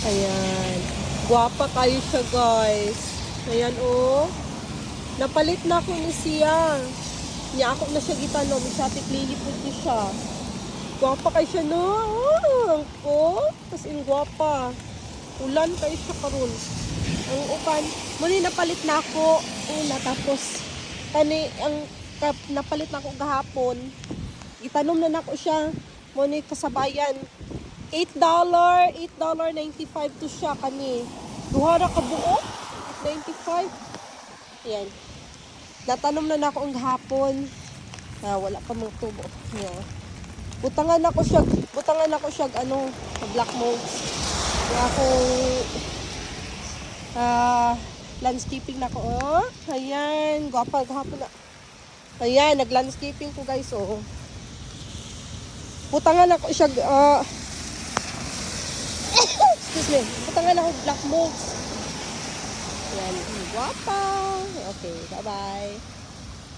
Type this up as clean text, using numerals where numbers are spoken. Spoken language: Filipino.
Ayan. Guwapa kayo siya, guys. Ayan, oh. Napalit na ako ni siya. Niya ako na siya gitanom. Sa ating lilipot niya siya. Guwapa kayo siya, no? Oh, ko. Tapos in guwapa. Ulan kayo siya karon. Ang upan. Muli napalit na ako. Una, tapos napalit na ako gahapon. Itanom na ako siya. Muli kasabayan. $8.95 to siya kami. Duhara ka buo. $8.95. Ayan. Natanom na ako ang gahapon. Wala pa mga tubo. Ayan. Butangan ako siya black mold. Kaya akong landscaping na ko. Oh. Ayan, gwapa gahapon na. Ayan, nag-landscaping ko, guys, oh. Butangan ako siya excuse me. Butangan ako black mold. Ayan, gwapa. Okay, bye-bye.